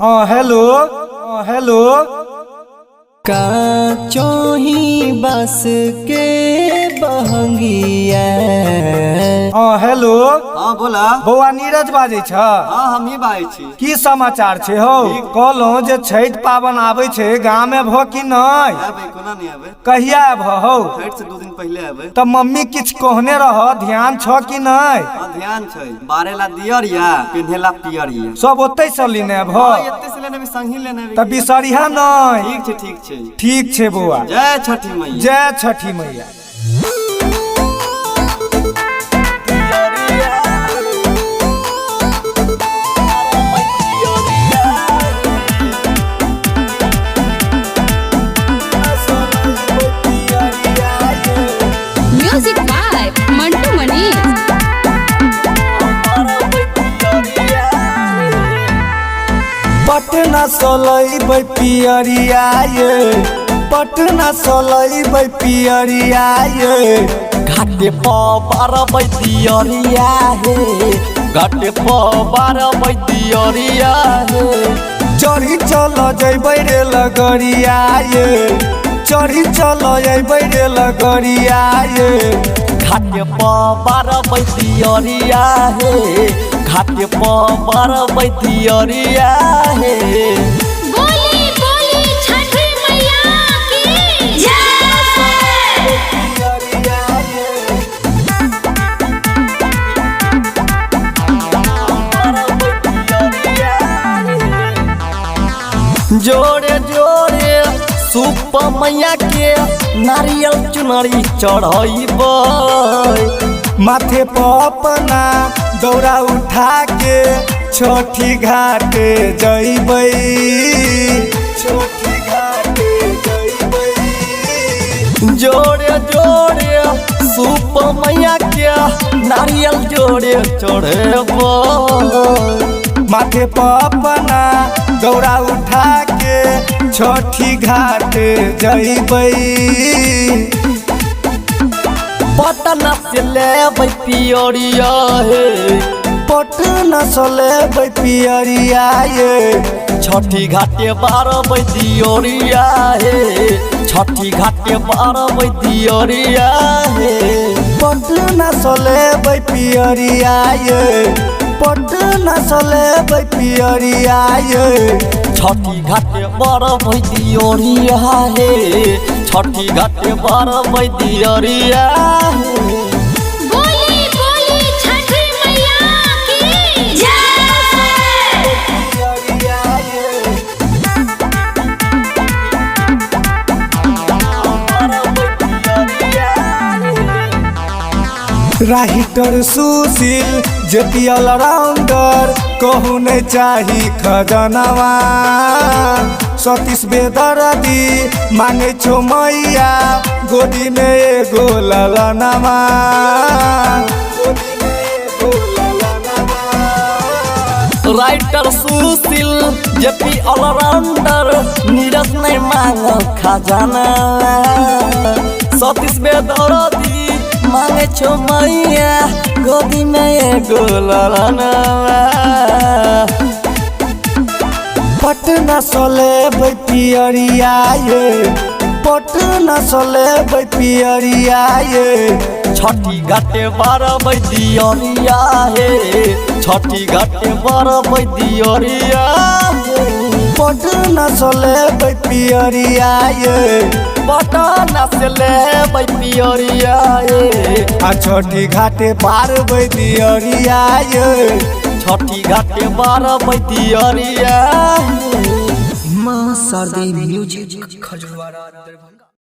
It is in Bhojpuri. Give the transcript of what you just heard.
Hello hello. काचोही बस के बहंगिया। हेलो। हाँ बोला। बौआ नीरज बाजे छ? हाँ हम ही बाजे छी। की समाचार छे हो? कहलो जे छठ पावन आवे छे गांव में भ कि नहीं? आबे कोना नहीं आबे। कहिया आब हो? छठ से 2 दिन पहले आबे। त मम्मी किछ कहने रह ध्यान छ कि नहीं? हां ध्यान छै। बारेला दियरिया पिन्हेला पियरिया सब ओतै से लेने भ। हां एते से लेने भी संगी लेने भी। त बिसरिहा नहीं। ठीक छै ठीक छै। ठीक छे बौआ। जय छठी मैया। जय छठी मैया। म्यूजिक बाय मंटू मनी। पटना सोलई पियरिया ये, पटना सोलई पियरिया ये। घाटे पर बैदियरिया हे, घाटे पर बैदियरिया हे। चढ़ी चल जैबै रे लगरिया ये, चढ़ी चल जैबै रे लगरिया ये। घाटे पर बैदियरिया हे, घाटे पर बैदियरिया हे। बोली बोली छठी मैया की जय। जोड़े जोड़े सूप मैया के नारियल चुनरी चढ़ैबै। माथे पर अपना दौरा उठा के छठी घाटे जैबै, छठी घाटे जैबै। जोड़े जोड़े सूप मैया के नारियल जोड़े चढ़ेबै। माथे पर अपना दौरा उठा के छठी घाटे जैबै। पटना से लेबै पियरिया हे, पटना से लेबै पियरिया ये। छठी घाटे बारबै दियरिया हे, छठी घाटे बारबै दियरिया हे। पटना से लेबै पियरिया ये, पटना से लेबै पियरिया ये। छठी घाटे बारबै दियरिया हे, छठी घाटे बारबै दियरिया हे। बोली बोली छठी मैया की जय। राइटर सुशील जेपी ऑलराउंडर कहू नहीं चाही खजनवा। सतीश बेदर्दी मांगे छो मैया गोदी में एगो ललनवा। Writer Sushil JP all rounder Neeraj नहीं मांग खजाना। सतीश बेदर्दी मांगे छो मैया गोदी में एगो ललनवा। पटना से लेबै पियरिया ये, पटना से लेबै पियरिया ये। छठी घाटे बारबै दियरिया हे, छठी घाटे बारबै दियरिया हे। पटना से लेबै पियरिया ये, पटना से लेबै पियरिया हे। आ छठी घाटे पारबै दियरिया ये। छठी घाटे बारबै दियरिया हे। मां शारदी म्यूजिक खजवाड़ा दरभंगा।